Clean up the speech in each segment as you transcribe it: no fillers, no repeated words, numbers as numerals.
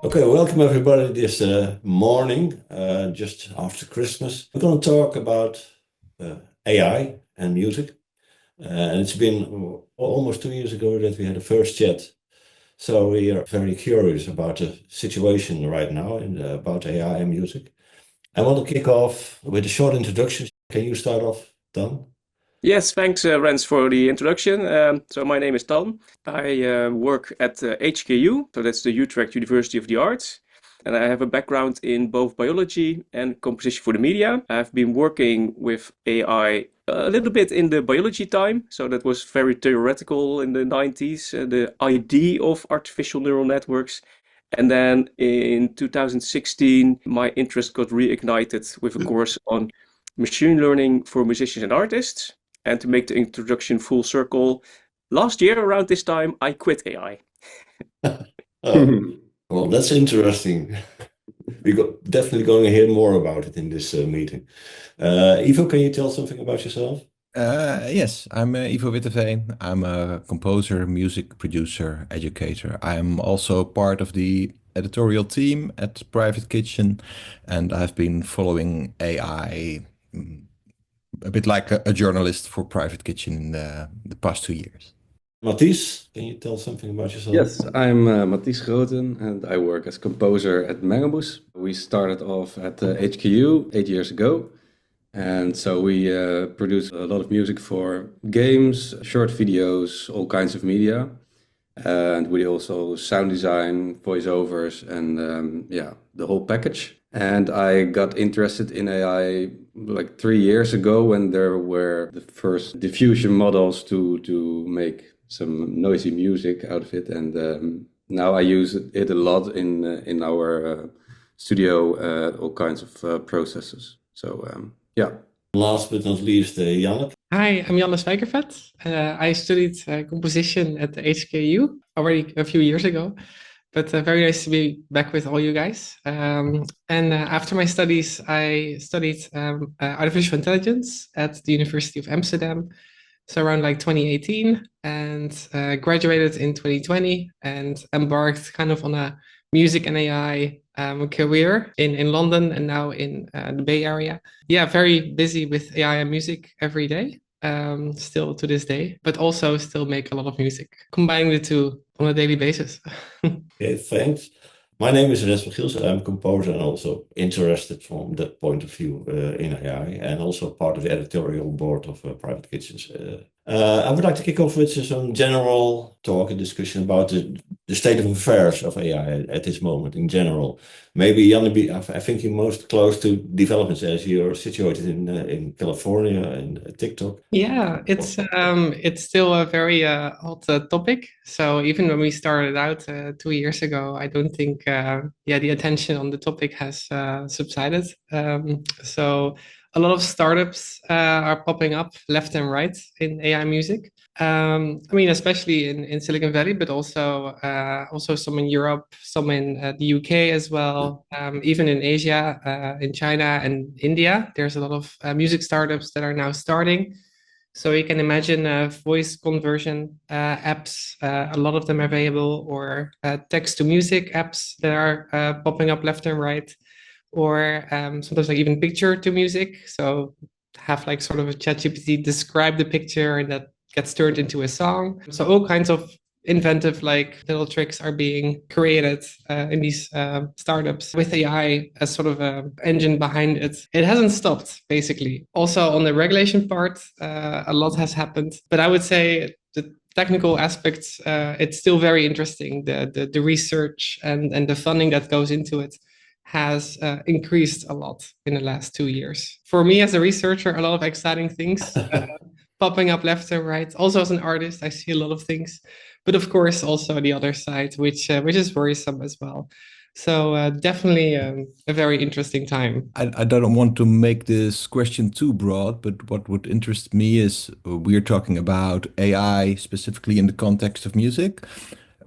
Okay, welcome everybody this morning, just after Christmas. We're going to talk about AI and music. And it's been almost 2 years ago that we had the first chat. So we are very curious about the situation right now about AI and music. I want to kick off with a short introduction. Can you start off, Dan? Yes, thanks, Rens, for the introduction. So my name is Tan. I work at HKU, so that's the Utrecht University of the Arts. And I have a background in both biology and composition for the media. I've been working with AI a little bit in the biology time. So that was very theoretical in the 90s, the idea of artificial neural networks. And then in 2016, my interest got reignited with a course on machine learning for musicians and artists. And to make the introduction full circle, last year around this time, I quit AI. Oh, well, that's interesting. We're definitely going to hear more about it in this meeting. Ivo, can you tell something about yourself? Yes, I'm Ivo Witteveen. I'm a composer, music producer, educator. I'm also part of the editorial team at Private Kitchen, and I've been following AI a bit like a journalist for Private Kitchen in the past 2 years. Matties, can you tell something about yourself? Yes, I'm Matties Grooten and I work as composer at Mengelmoes. We started off at HKU 8 years ago. And so we produce a lot of music for games, short videos, all kinds of media. And we also sound design, voiceovers, and the whole package. And I got interested in AI like 3 years ago when there were the first diffusion models to make some noisy music out of it. And now I use it a lot in our studio, all kinds of processes. So yeah. Last but not least, Janne. Hi, I'm Janne Spijkervet. I studied composition at the HKU already a few years ago, but very nice to be back with all you guys. And after my studies, I studied artificial intelligence at the University of Amsterdam, so around like 2018, and graduated in 2020 and embarked kind of on a music and AI career in London and now in the Bay Area. Yeah, very busy with AI and music every day, still to this day, but also still make a lot of music, combining the two on a daily basis. Okay, thanks. My name is Rens. I'm a composer and also interested from that point of view in AI and also part of the editorial board of Private Kitchens. I would like to kick off with some general talk and discussion about the state of affairs of AI at this moment in general. Maybe, Janne, I think you're most close to developments as you're situated in California and TikTok. Yeah, it's still a very hot topic. So even when we started out 2 years ago, I don't think the attention on the topic has subsided. So a lot of startups are popping up left and right in AI music. I mean, especially in Silicon Valley, but also some in Europe, some in the UK as well, even in Asia, in China and India. There's a lot of music startups that are now starting. So you can imagine voice conversion apps, a lot of them available, or text to music apps that are popping up left and right, or sometimes like even picture to music. So have like sort of a ChatGPT describe the picture and that gets turned into a song. So all kinds of inventive like little tricks are being created in these startups with AI as sort of an engine behind it. It hasn't stopped, basically. Also on the regulation part, a lot has happened, but I would say the technical aspects, it's still very interesting. The research and the funding that goes into it has increased a lot in the last 2 years. For me as a researcher, a lot of exciting things popping up left and right. Also as an artist, I see a lot of things, but of course also the other side, which is worrisome as well. So definitely a very interesting time. I don't want to make this question too broad, but what would interest me is we're talking about AI specifically in the context of music.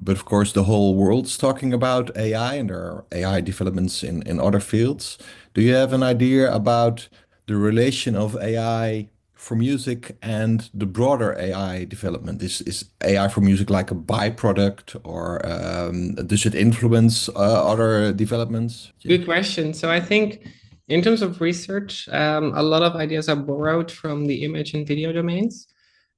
But of course, the whole world's talking about AI and there are AI developments in other fields. Do you have an idea about the relation of AI for music and the broader AI development? Is AI for music like a byproduct, or does it influence other developments? Good question. So I think in terms of research, a lot of ideas are borrowed from the image and video domains.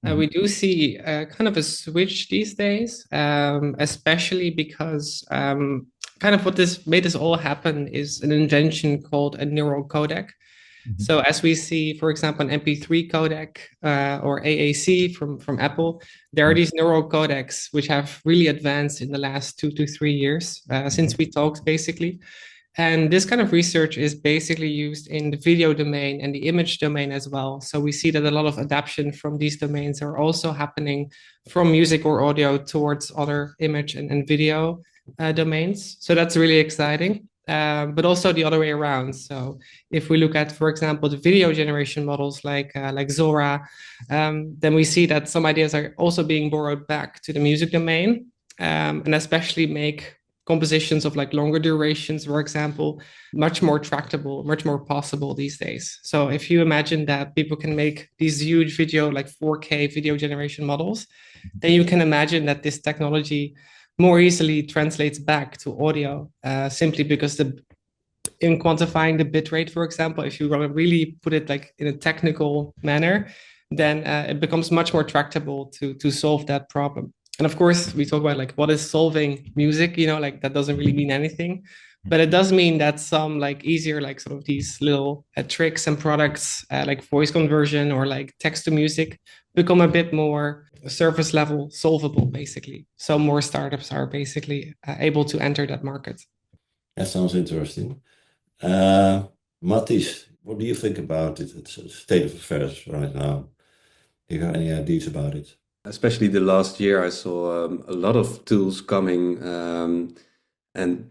We do see kind of a switch these days, especially because kind of what this made this all happen is an invention called a neural codec. So as we see, for example, an MP3 codec or AAC from Apple, there are these neural codecs which have really advanced in the last 2 to 3 years since we talked, basically. And this kind of research is basically used in the video domain and the image domain as well. So we see that a lot of adaptation from these domains are also happening from music or audio towards other image and video domains. So that's really exciting. But also the other way around. So if we look at, for example, the video generation models like Zora, then we see that some ideas are also being borrowed back to the music domain, and especially make compositions of like longer durations, for example, much more tractable, much more possible these days. So if you imagine that people can make these huge video, like 4K video generation models, then you can imagine that this technology more easily translates back to audio, simply because in quantifying the bitrate, for example, if you want to really put it like in a technical manner, then it becomes much more tractable to solve that problem. And of course, we talk about like what is solving music, like that doesn't really mean anything, but it does mean that some like easier, like sort of these little tricks and products like voice conversion or like text to music become a bit more surface level solvable, basically. So more startups are basically able to enter that market. That sounds interesting. Matties, what do you think about it? It's a state of affairs right now. Do you have any ideas about it? Especially the last year, I saw a lot of tools coming, and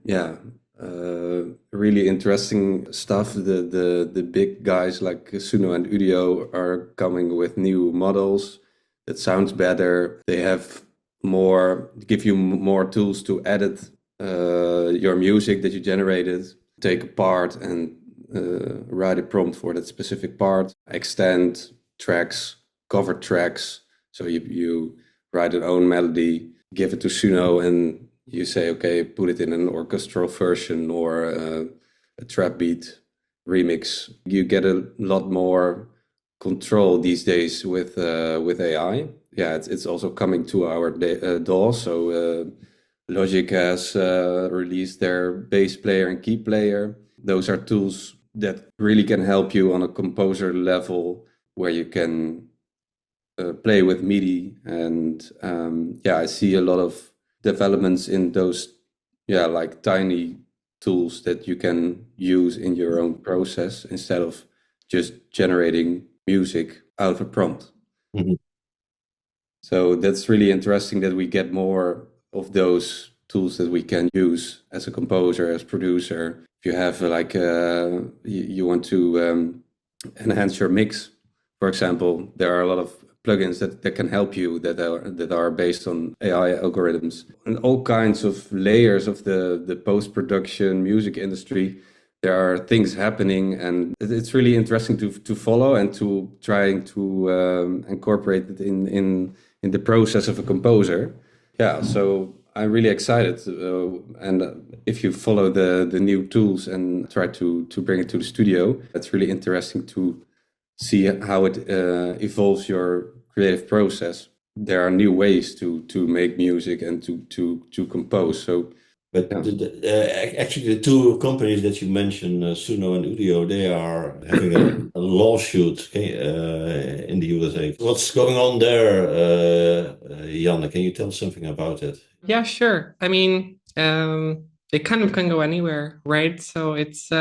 really interesting stuff. The big guys like Suno and Udio are coming with new models that sounds better. They give you more tools to edit your music that you generated, take apart and write a prompt for that specific part, extend tracks, cover tracks. So you write your own melody, give it to Suno, and you say, okay, put it in an orchestral version or a trap beat remix. You get a lot more control these days with AI. Yeah, it's also coming to our DAW. So Logic has released their bass player and key player. Those are tools that really can help you on a composer level, where you can play with MIDI, and I see a lot of developments in those like tiny tools that you can use in your own process instead of just generating music out of a prompt. So that's really interesting that we get more of those tools that we can use as a composer, as producer. If you have like you want to enhance your mix, for example, there are a lot of plugins that can help you that are based on AI algorithms, and all kinds of layers of the post-production music industry. There are things happening, and it's really interesting to follow and to trying to incorporate it in the process of a composer. Yeah, so I'm really excited, and if you follow the new tools and try to bring it to the studio, it's really interesting to see how it evolves your creative process. There are new ways to make music and to compose. So, but actually, the two companies that you mentioned, Suno and Udio, they are having a lawsuit in the USA. What's going on there, Janne? Can you tell something about it? Yeah, sure. I mean, it kind of can go anywhere, right? So it's.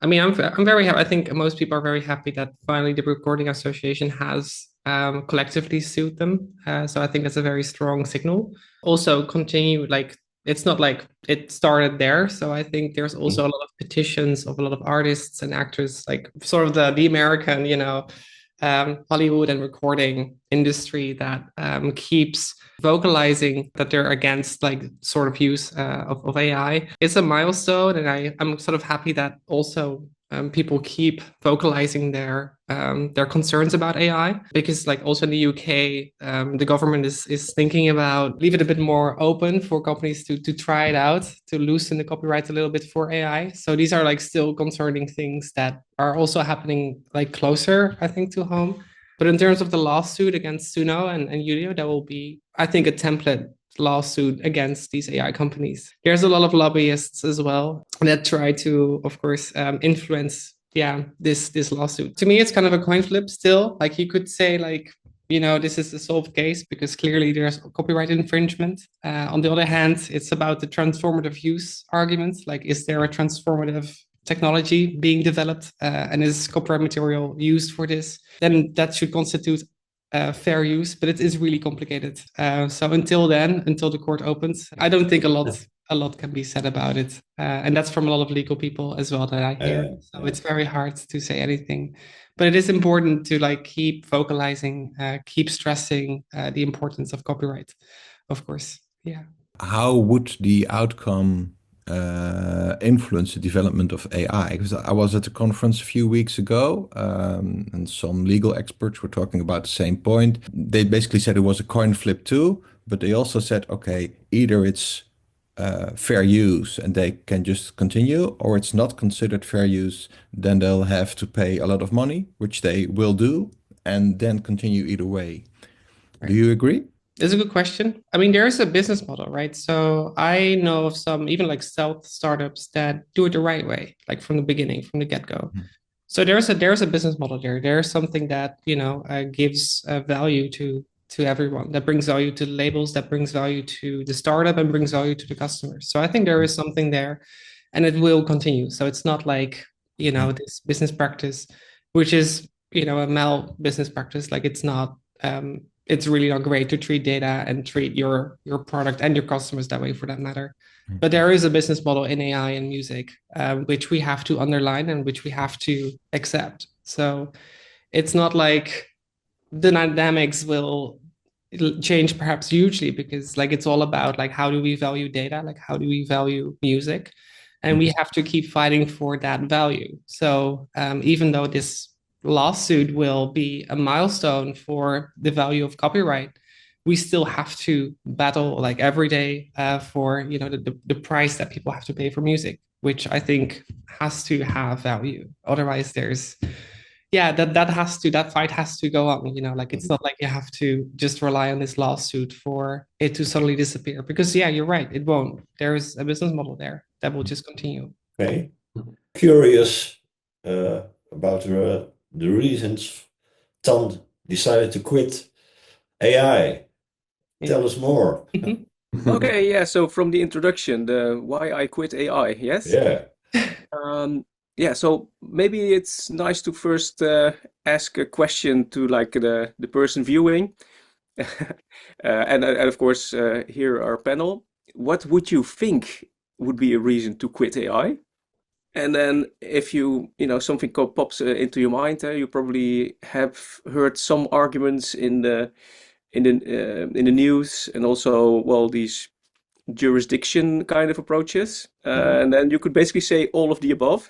I mean, I'm very happy. I think most people are very happy that finally the Recording Association has collectively sued them. So I think that's a very strong signal. Also, continue, like, it's not like it started there. So I think there's also a lot of petitions of a lot of artists and actors, like sort of the American, Hollywood and recording industry that keeps vocalizing that they're against like sort of use of AI. It's a milestone, and I'm sort of happy that also people keep vocalizing their concerns about AI, because like also in the UK, the government is thinking about leave it a bit more open for companies to try it out, to loosen the copyright a little bit for AI. So these are like still concerning things that are also happening like closer, I think, to home. But in terms of the lawsuit against Suno and Udio, that will be, I think, a template lawsuit against these AI companies. There's a lot of lobbyists as well that try to, of course, influence, this lawsuit. To me, it's kind of a coin flip still. Like you could say, like, this is a solved case because clearly there's copyright infringement. On the other hand, it's about the transformative use argument. Like, is there a transformative technology being developed and is copyright material used for this? Then that should constitute fair use, but it is really complicated. So until the court opens, I don't think a lot can be said about it. And that's from a lot of legal people as well that I hear. So it's very hard to say anything. But it is important to like keep vocalizing, keep stressing the importance of copyright, of course. Yeah. How would the outcome influence the development of AI? Because I was at a conference a few weeks ago, and some legal experts were talking about the same point. They basically said it was a coin flip too, but they also said, okay, either it's fair use and they can just continue, or it's not considered fair use, then they'll have to pay a lot of money, which they will do, and then continue either way. Right. Do you agree? It's a good question. I mean, there's a business model, right? So I know of some even like stealth startups that do it the right way, like from the beginning, from the get-go. Mm-hmm. So there's a business model there. There's something that gives value to everyone, that brings value to the labels, that brings value to the startup, and brings value to the customers. So I think there is something there, and it will continue. So it's not like this business practice, which is a mal business practice. Like it's not. It's really not great to treat data and treat your product and your customers that way, for that matter. Mm-hmm. But there is a business model in AI and music, which we have to underline and which we have to accept. So it's not like the dynamics will change perhaps hugely, because like it's all about like how do we value data, like how do we value music, and we have to keep fighting for that value. So even though this lawsuit will be a milestone for the value of copyright, we still have to battle like every day for the price that people have to pay for music, which I think has to have value. Otherwise there's that fight has to go on. Like it's not like you have to just rely on this lawsuit for it to suddenly disappear, because you're right, it won't. There's a business model there that will just continue. Okay. Curious about the reasons Tan decided to quit AI. Tell us more. Okay, yeah. So from the introduction, the why I quit AI, yes? Yeah. So maybe it's nice to first ask a question to like the person viewing. and of course, here our panel. What would you think would be a reason to quit AI? And then if something pops into your mind, you probably have heard some arguments in the news, and also these jurisdiction kind of approaches, and then you could basically say all of the above.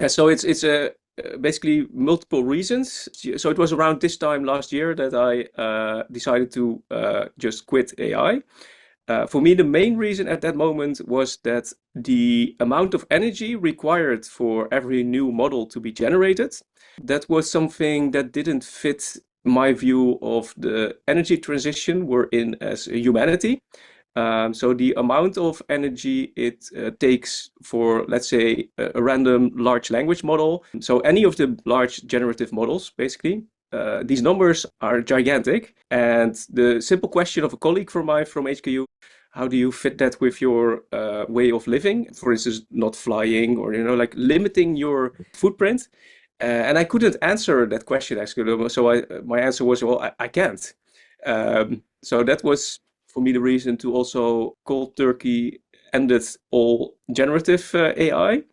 So it's basically multiple reasons. So it was around this time last year that I decided to just quit AI. For me, the main reason at that moment was that the amount of energy required for every new model to be generated, that was something that didn't fit my view of the energy transition we're in as a humanity. So the amount of energy it takes for, let's say, a random large language model. So any of the large generative models, basically, these numbers are gigantic. And the simple question of a colleague from HKU, how do you fit that with your way of living? For instance, not flying, or, like limiting your footprint. And I couldn't answer that question, actually. So my answer was, well, I can't. So that was, for me, the reason to also cold turkey ended all generative AI,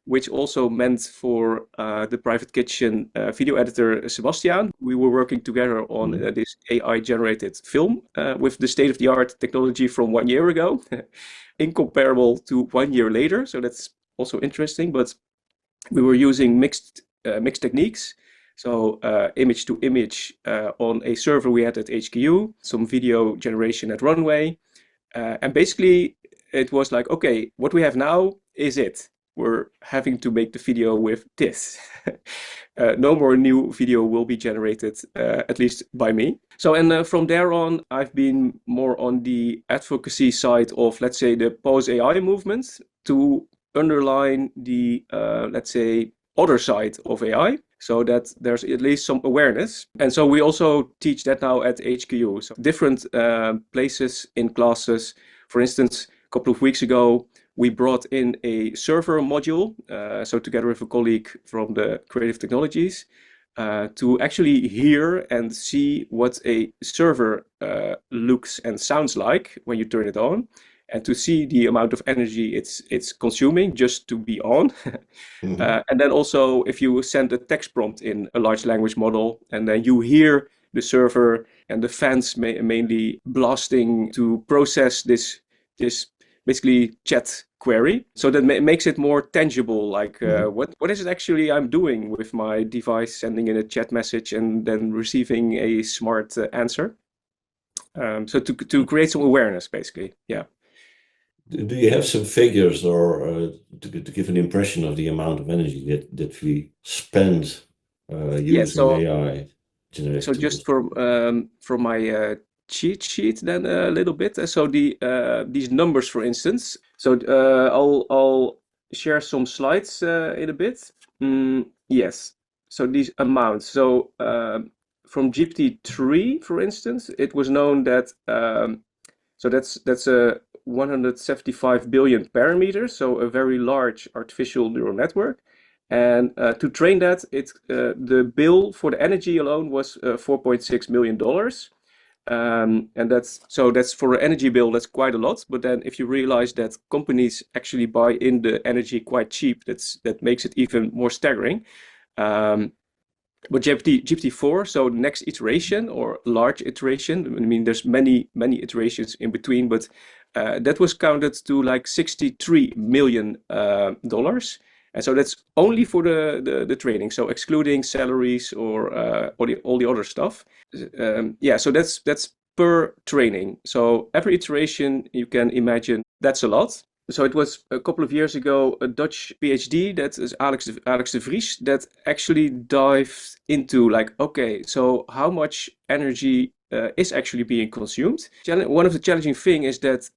which also meant for the Private Kitchen video editor, Sebastiaan. We were working together on this AI-generated film with the state-of-the-art technology from 1 year ago, incomparable to 1 year later. So that's also interesting. But we were using mixed techniques. So image to image on a server we had at HKU, some video generation at Runway. And basically it was like, okay, what we have now is it. We're having to make the video with this. No more new video will be generated, at least by me. So, and from there on, I've been more on the advocacy side of, let's say, the Pause AI movement to underline the, let's say, other side of AI, so that there's at least some awareness. And so we also teach that now at HKU. So different places in classes. For instance, a couple of weeks ago, we brought in a server module, so together with a colleague from the Creative Technologies, to actually hear and see what a server looks and sounds like when you turn it on, and to see the amount of energy it's consuming just to be on. And then also, if you send a text prompt in a large language model, and then you hear the server and the fans mainly blasting to process this basically chat query. So that makes it more tangible, like what is it actually I'm doing with my device, sending in a chat message and then receiving a smart answer. So to create some awareness, basically, yeah. Do you have some figures or to give an impression of the amount of energy that we spend using AI generated So just from my cheat sheet then a little bit. So these numbers, for instance. So I'll share some slides in a bit. Yes. So these amounts. So from GPT-3, for instance, it was known that so that's a 175 billion parameters, so a very large artificial neural network. And to train that, the bill for the energy alone was $4.6 million. And that's for an energy bill, that's quite a lot. But then if you realize that companies actually buy in the energy quite cheap, that makes it even more staggering. But GPT-4, so the next iteration or large iteration, I mean, there's many iterations in between, but that was counted to like $63 million. And so that's only for the training, so excluding salaries or all the other stuff. Yeah, so that's per training. So every iteration you can imagine, that's a lot. So it was a couple of years ago, a Dutch PhD, that is Alex de Vries, that actually dived into like, okay, so how much energy is actually being consumed. One of the challenging things is that,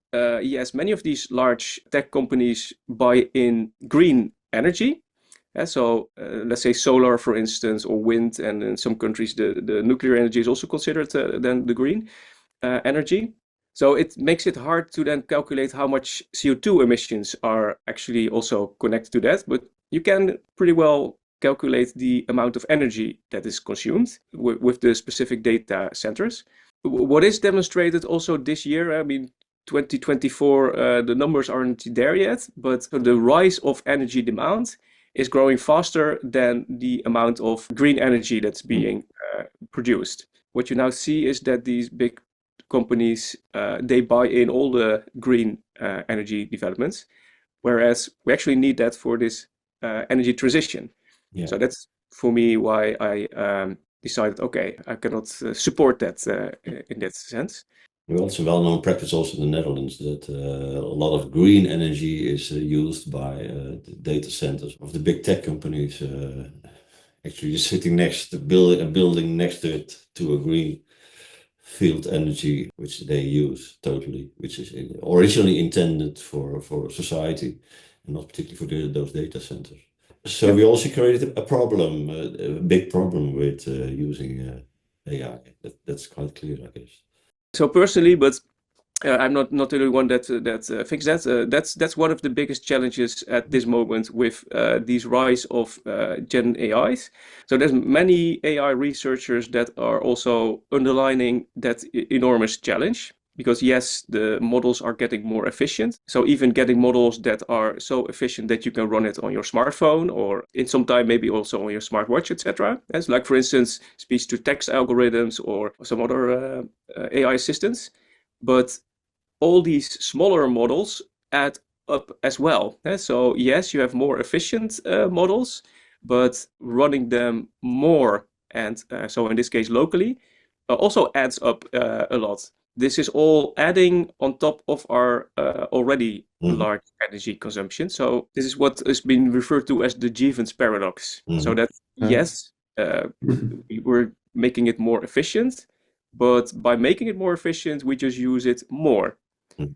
yes, many of these large tech companies buy in green energy. So let's say solar, for instance, or wind, and in some countries the nuclear energy is also considered then the green energy. So it makes it hard to then calculate how much CO2 emissions are actually also connected to that, but you can pretty well calculate the amount of energy that is consumed with the specific data centers. What is demonstrated also this year, I mean, 2024, the numbers aren't there yet, but the rise of energy demand is growing faster than the amount of green energy that's being produced. What you now see is that these big companies, they buy in all the green energy developments, whereas we actually need that for this energy transition. Yeah. So that's for me why I decided, okay, I cannot support that in that sense. Well, it's a well-known practice also in the Netherlands that a lot of green energy is used by the data centers of the big tech companies. Actually, sitting next to a building next to it, to a green field energy, which they use totally, which is originally intended for society and not particularly for those data centers. So we also created a problem, a big problem with using AI. That's quite clear, I guess. So personally, but I'm not the only one that thinks that. That's one of the biggest challenges at this moment with these rise of Gen AIs. So there's many AI researchers that are also underlining that enormous challenge. Because yes, the models are getting more efficient. So even getting models that are so efficient that you can run it on your smartphone or in some time maybe also on your smartwatch, etc. As like, for instance, speech-to-text algorithms or some other AI assistants. But all these smaller models add up as well. So yes, you have more efficient models, but running them more, and so in this case locally, also adds up a lot. This is all adding on top of our already large energy consumption. So this is what has been referred to as the Jevons paradox. So that yes, we're making it more efficient, but by making it more efficient, we just use it more.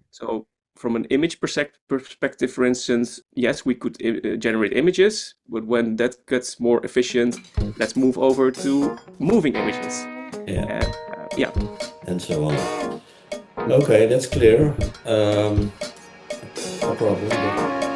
So from an image perspective, for instance, yes, we could generate images, but when that gets more efficient, let's move over to moving images. And so on. Okay, that's clear. No problem.